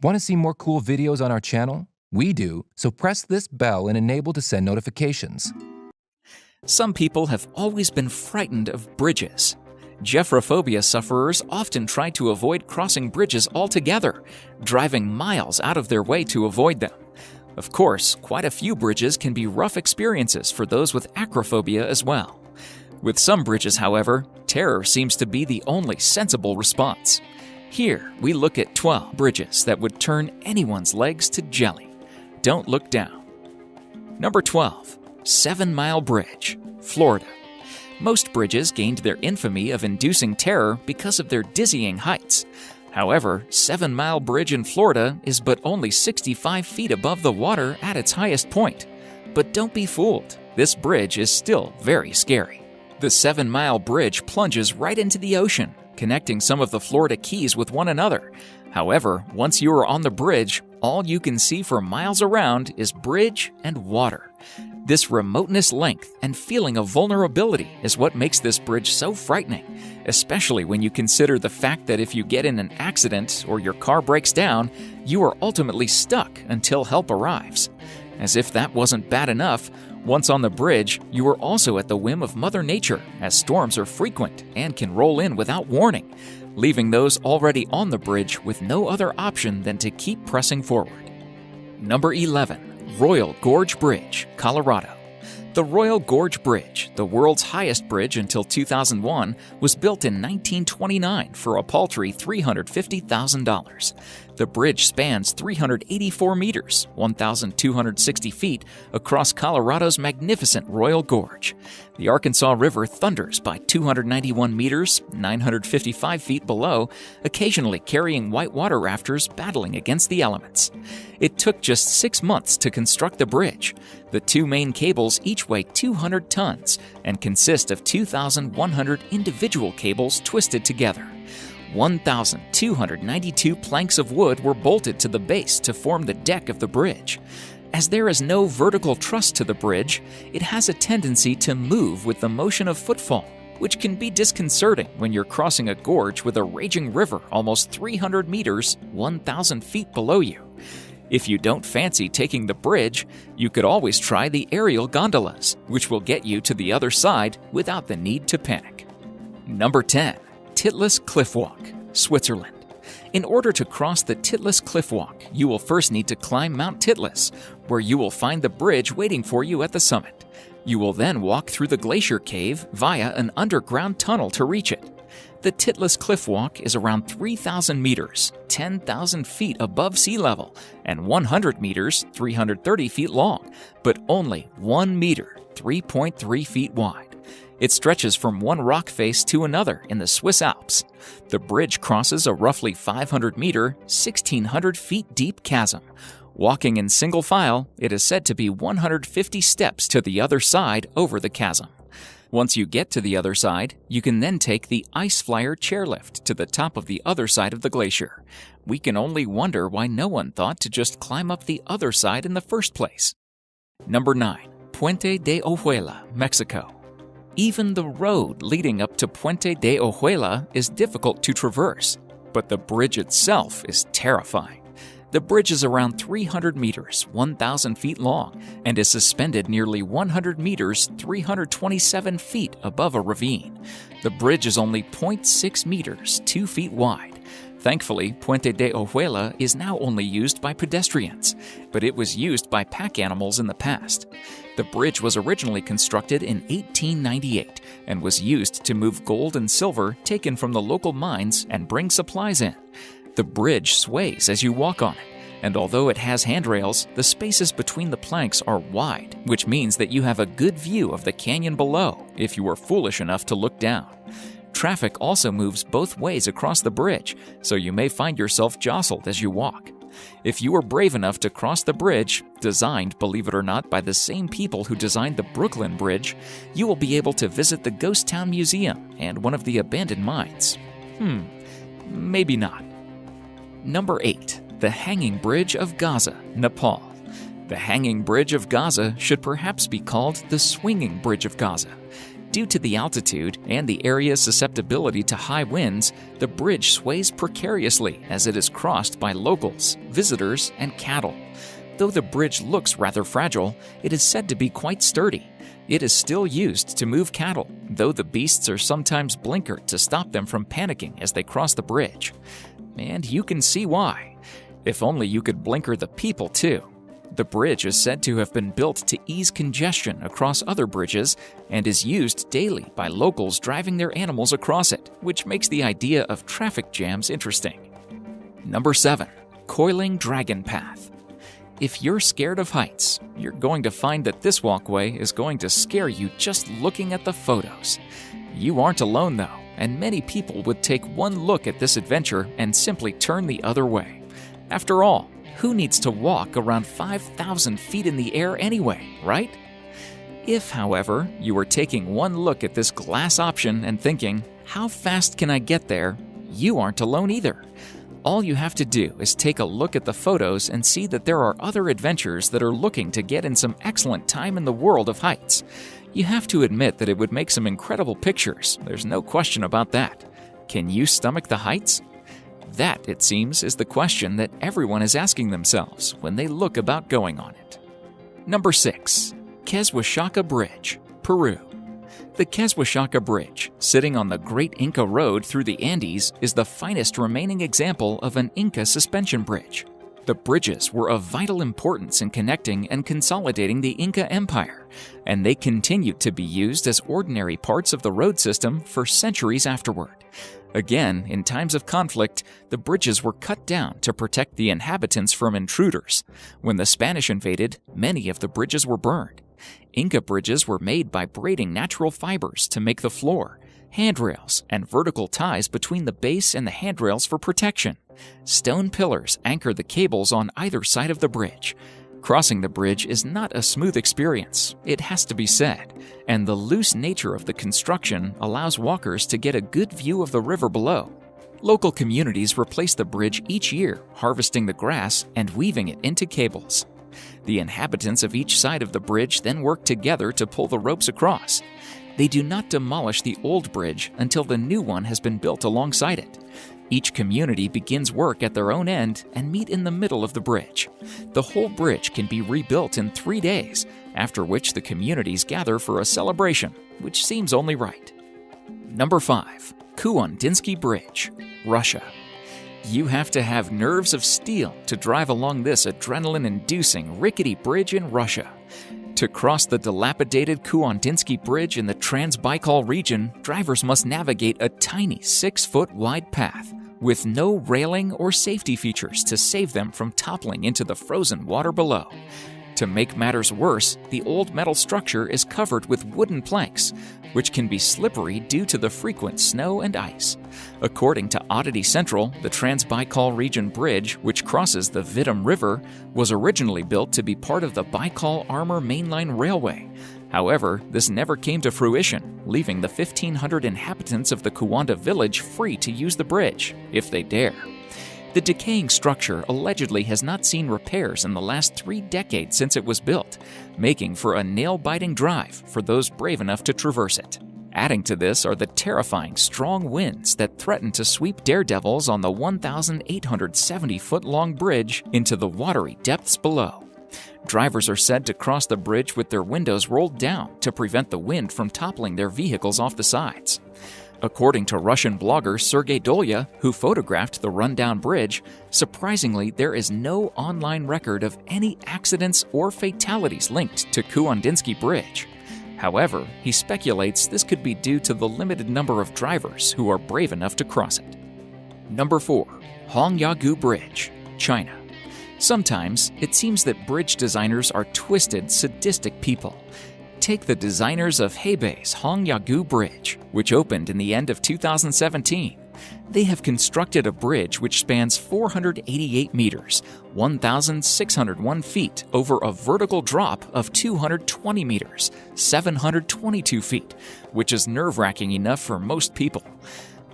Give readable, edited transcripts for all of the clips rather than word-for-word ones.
Want to see more cool videos on our channel? We do, so press this bell and enable to send notifications. Some people have always been frightened of bridges. Gephyrophobia sufferers often try to avoid crossing bridges altogether, driving miles out of their way to avoid them. Of course, quite a few bridges can be rough experiences for those with acrophobia as well. With some bridges, however, terror seems to be the only sensible response. Here, we look at 12 bridges that would turn anyone's legs to jelly. Don't look down. Number 12. 7 Mile Bridge, Florida. Most bridges gained their infamy of inducing terror because of their dizzying heights. However, 7 Mile Bridge in Florida is but only 65 feet above the water at its highest point. But don't be fooled, this bridge is still very scary. The 7 Mile Bridge plunges right into the ocean, connecting some of the Florida Keys with one another. However, once you are on the bridge, all you can see for miles around is bridge and water. This remoteness, length, and feeling of vulnerability is what makes this bridge so frightening, especially when you consider the fact that if you get in an accident or your car breaks down, you are ultimately stuck until help arrives. As if that wasn't bad enough, once on the bridge, you are also at the whim of Mother Nature, as storms are frequent and can roll in without warning, leaving those already on the bridge with no other option than to keep pressing forward. Number 11. Royal Gorge Bridge, Colorado. The Royal Gorge Bridge, the world's highest bridge until 2001, was built in 1929 for a paltry $350,000. The bridge spans 384 meters, 1,260 feet, across Colorado's magnificent Royal Gorge. The Arkansas River thunders by 291 meters, 955 feet below, occasionally carrying whitewater rafters battling against the elements. It took just 6 months to construct the bridge. The two main cables each weigh 200 tons and consist of 2,100 individual cables twisted together. 1,292 planks of wood were bolted to the base to form the deck of the bridge. As there is no vertical truss to the bridge, it has a tendency to move with the motion of footfall, which can be disconcerting when you're crossing a gorge with a raging river almost 300 meters, 1,000 feet below you. If you don't fancy taking the bridge, you could always try the aerial gondolas, which will get you to the other side without the need to panic. Number 10. Titlis Cliff Walk, Switzerland. In order to cross the Titlis Cliff Walk, you will first need to climb Mount Titlis, where you will find the bridge waiting for you at the summit. You will then walk through the glacier cave via an underground tunnel to reach it. The Titlis Cliff Walk is around 3,000 meters, 10,000 feet above sea level, and 100 meters, 330 feet long, but only 1 meter, 3.3 feet wide. It stretches from one rock face to another in the Swiss Alps. The bridge crosses a roughly 500-meter, 1,600 feet deep chasm. Walking in single file, it is said to be 150 steps to the other side over the chasm. Once you get to the other side, you can then take the Ice Flyer chairlift to the top of the other side of the glacier. We can only wonder why no one thought to just climb up the other side in the first place. Number 9. Puente de Ojuela, Mexico. Even the road leading up to Puente de Ojuela is difficult to traverse, but the bridge itself is terrifying. The bridge is around 300 meters, 1,000 feet long, and is suspended nearly 100 meters, 327 feet above a ravine. The bridge is only 0.6 meters, 2 feet wide. Thankfully, Puente de Ojuela is now only used by pedestrians, but it was used by pack animals in the past. The bridge was originally constructed in 1898 and was used to move gold and silver taken from the local mines and bring supplies in. The bridge sways as you walk on it, and although it has handrails, the spaces between the planks are wide, which means that you have a good view of the canyon below if you are foolish enough to look down. Traffic also moves both ways across the bridge, so you may find yourself jostled as you walk. If you are brave enough to cross the bridge, designed, believe it or not, by the same people who designed the Brooklyn Bridge, you will be able to visit the Ghost Town Museum and one of the abandoned mines. Maybe not. Number 8. The Hanging Bridge of Gaza, Nepal. The Hanging Bridge of Gaza should perhaps be called the Swinging Bridge of Gaza. Due to the altitude and the area's susceptibility to high winds, the bridge sways precariously as it is crossed by locals, visitors, and cattle. Though the bridge looks rather fragile, it is said to be quite sturdy. It is still used to move cattle, though the beasts are sometimes blinkered to stop them from panicking as they cross the bridge. And you can see why. If only you could blinker the people too. The bridge is said to have been built to ease congestion across other bridges and is used daily by locals driving their animals across it, which makes the idea of traffic jams interesting. Number 7. Coiling Dragon Path. If you're scared of heights, you're going to find that this walkway is going to scare you just looking at the photos. You aren't alone though, and many people would take one look at this adventure and simply turn the other way. After all, who needs to walk around 5,000 feet in the air anyway, right? If, however, you were taking one look at this glass option and thinking, how fast can I get there? You aren't alone either. All you have to do is take a look at the photos and see that there are other adventurers that are looking to get in some excellent time in the world of heights. You have to admit that it would make some incredible pictures, there's no question about that. Can you stomach the heights? That, it seems, is the question that everyone is asking themselves when they look about going on it. Number 6. Quezhuachaca Bridge, Peru. The Quezhuachaca Bridge, sitting on the Great Inca Road through the Andes, is the finest remaining example of an Inca suspension bridge. The bridges were of vital importance in connecting and consolidating the Inca Empire, and they continued to be used as ordinary parts of the road system for centuries afterward. Again, in times of conflict, the bridges were cut down to protect the inhabitants from intruders. When the Spanish invaded, many of the bridges were burned. Inca bridges were made by braiding natural fibers to make the floor, handrails, and vertical ties between the base and the handrails for protection. Stone pillars anchor the cables on either side of the bridge. Crossing the bridge is not a smooth experience, it has to be said, and the loose nature of the construction allows walkers to get a good view of the river below. Local communities replace the bridge each year, harvesting the grass and weaving it into cables. The inhabitants of each side of the bridge then work together to pull the ropes across. They do not demolish the old bridge until the new one has been built alongside it. Each community begins work at their own end and meet in the middle of the bridge. The whole bridge can be rebuilt in 3 days, after which the communities gather for a celebration, which seems only right. Number 5. Kuandinsky Bridge, Russia. You have to have nerves of steel to drive along this adrenaline-inducing, rickety bridge in Russia. To cross the dilapidated Kuandinsky Bridge in the Trans-Baikal region, drivers must navigate a tiny 6-foot wide path with no railing or safety features to save them from toppling into the frozen water below. To make matters worse, the old metal structure is covered with wooden planks, which can be slippery due to the frequent snow and ice. According to Oddity Central, the Trans-Baikal Region Bridge, which crosses the Vidym River, was originally built to be part of the Baikal-Amur Mainline Railway. However, this never came to fruition, leaving the 1,500 inhabitants of the Kuwanda village free to use the bridge, if they dare. The decaying structure allegedly has not seen repairs in the last 3 decades since it was built, making for a nail-biting drive for those brave enough to traverse it. Adding to this are the terrifying strong winds that threaten to sweep daredevils on the 1,870-foot-long bridge into the watery depths below. Drivers are said to cross the bridge with their windows rolled down to prevent the wind from toppling their vehicles off the sides. According to Russian blogger Sergei Dolya, who photographed the rundown bridge, surprisingly, there is no online record of any accidents or fatalities linked to Kuandinsky Bridge. However, he speculates this could be due to the limited number of drivers who are brave enough to cross it. Number 4. Hongyagu Bridge, China. Sometimes, it seems that bridge designers are twisted, sadistic people. Take the designers of Hebei's Hongyagu Bridge, which opened in the end of 2017. They have constructed a bridge which spans 488 meters, 1,601 feet, over a vertical drop of 220 meters, 722 feet, which is nerve-wracking enough for most people.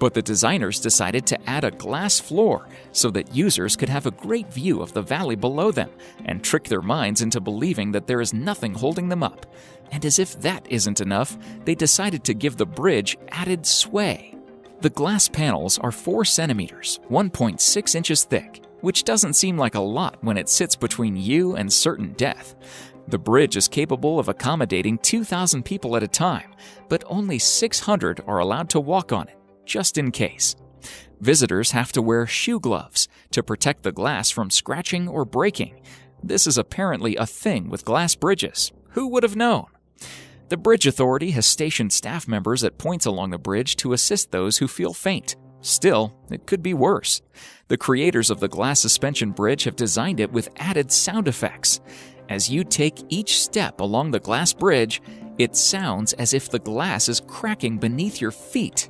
But the designers decided to add a glass floor so that users could have a great view of the valley below them and trick their minds into believing that there is nothing holding them up. And as if that isn't enough, they decided to give the bridge added sway. The glass panels are 4 centimeters, 1.6 inches thick, which doesn't seem like a lot when it sits between you and certain death. The bridge is capable of accommodating 2,000 people at a time, but only 600 are allowed to walk on it, just in case. Visitors have to wear shoe gloves to protect the glass from scratching or breaking. This is apparently a thing with glass bridges. Who would have known? The Bridge Authority has stationed staff members at points along the bridge to assist those who feel faint. Still, it could be worse. The creators of the glass suspension bridge have designed it with added sound effects. As you take each step along the glass bridge, it sounds as if the glass is cracking beneath your feet.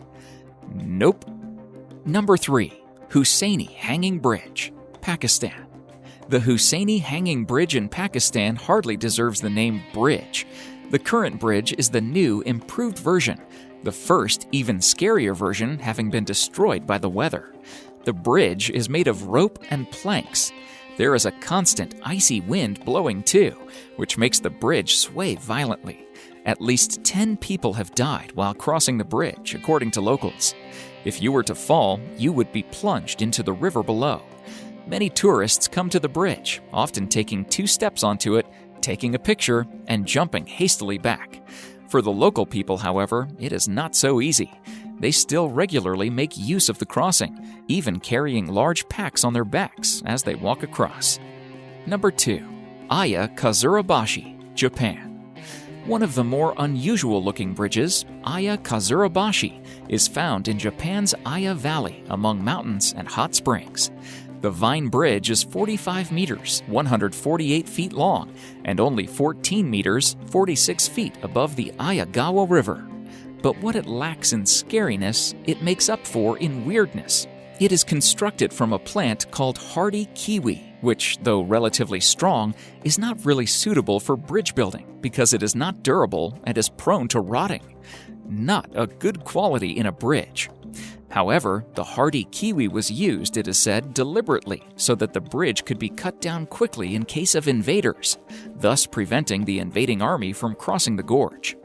Nope. Number 3. Husseini Hanging Bridge, Pakistan. The Husseini Hanging Bridge in Pakistan hardly deserves the name bridge. The current bridge is the new, improved version, the first, even scarier version having been destroyed by the weather. The bridge is made of rope and planks. There is a constant icy wind blowing too, which makes the bridge sway violently. At least 10 people have died while crossing the bridge, according to locals. If you were to fall, you would be plunged into the river below. Many tourists come to the bridge, often taking 2 steps onto it, taking a picture, and jumping hastily back. For the local people, however, it is not so easy. They still regularly make use of the crossing, even carrying large packs on their backs as they walk across. Number 2. Aya Kazurabashi, Japan. One of the more unusual-looking bridges, Aya Kazurabashi, is found in Japan's Aya Valley among mountains and hot springs. The Vine Bridge is 45 meters, 148 feet long, and only 14 meters, 46 feet above the Ayagawa River. But what it lacks in scariness, it makes up for in weirdness. It is constructed from a plant called hardy kiwi, which, though relatively strong, is not really suitable for bridge building because it is not durable and is prone to rotting. Not a good quality in a bridge. However, the hardy kiwi was used, it is said, deliberately so that the bridge could be cut down quickly in case of invaders, thus preventing the invading army from crossing the gorge.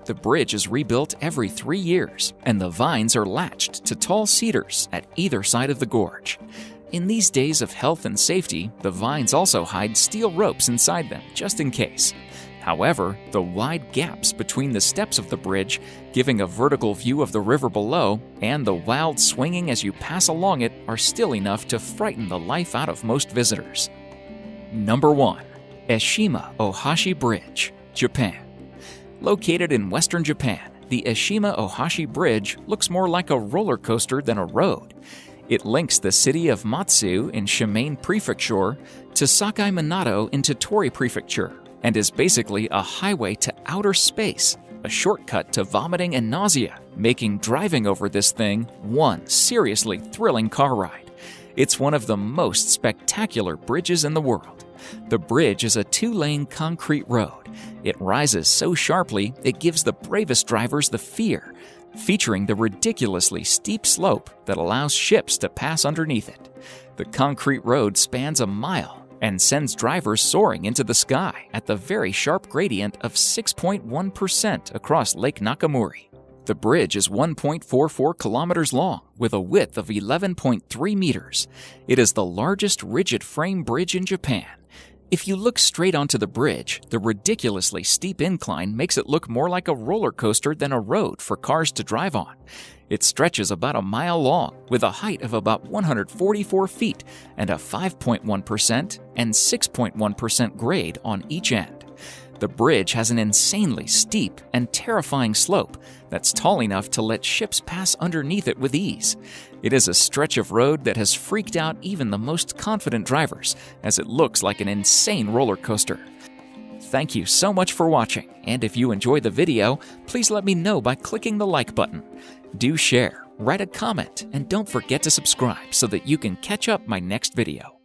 The bridge is rebuilt every 3 years, and the vines are latched to tall cedars at either side of the gorge. In these days of health and safety, the vines also hide steel ropes inside them, just in case. However, the wide gaps between the steps of the bridge, giving a vertical view of the river below, and the wild swinging as you pass along it are still enough to frighten the life out of most visitors. Number 1. Eshima Ohashi Bridge, Japan. Located in western Japan, the Eshima Ohashi Bridge looks more like a roller coaster than a road. It links the city of Matsu in Shimane Prefecture to Sakai Minato in Tottori Prefecture, and is basically a highway to outer space, a shortcut to vomiting and nausea, making driving over this thing one seriously thrilling car ride. It's one of the most spectacular bridges in the world. The bridge is a 2-lane concrete road. It rises so sharply it gives the bravest drivers the fear, featuring the ridiculously steep slope that allows ships to pass underneath it. The concrete road spans a mile and sends drivers soaring into the sky at the very sharp gradient of 6.1% across Lake Nakamuri. The bridge is 1.44 kilometers long with a width of 11.3 meters. It is the largest rigid frame bridge in Japan. If you look straight onto the bridge, the ridiculously steep incline makes it look more like a roller coaster than a road for cars to drive on. It stretches about a mile long, with a height of about 144 feet and a 5.1% and 6.1% grade on each end. The bridge has an insanely steep and terrifying slope that's tall enough to let ships pass underneath it with ease. It is a stretch of road that has freaked out even the most confident drivers, as it looks like an insane roller coaster. Thank you so much for watching, and if you enjoyed the video, please let me know by clicking the like button. Do share, write a comment, and don't forget to subscribe so that you can catch up my next video.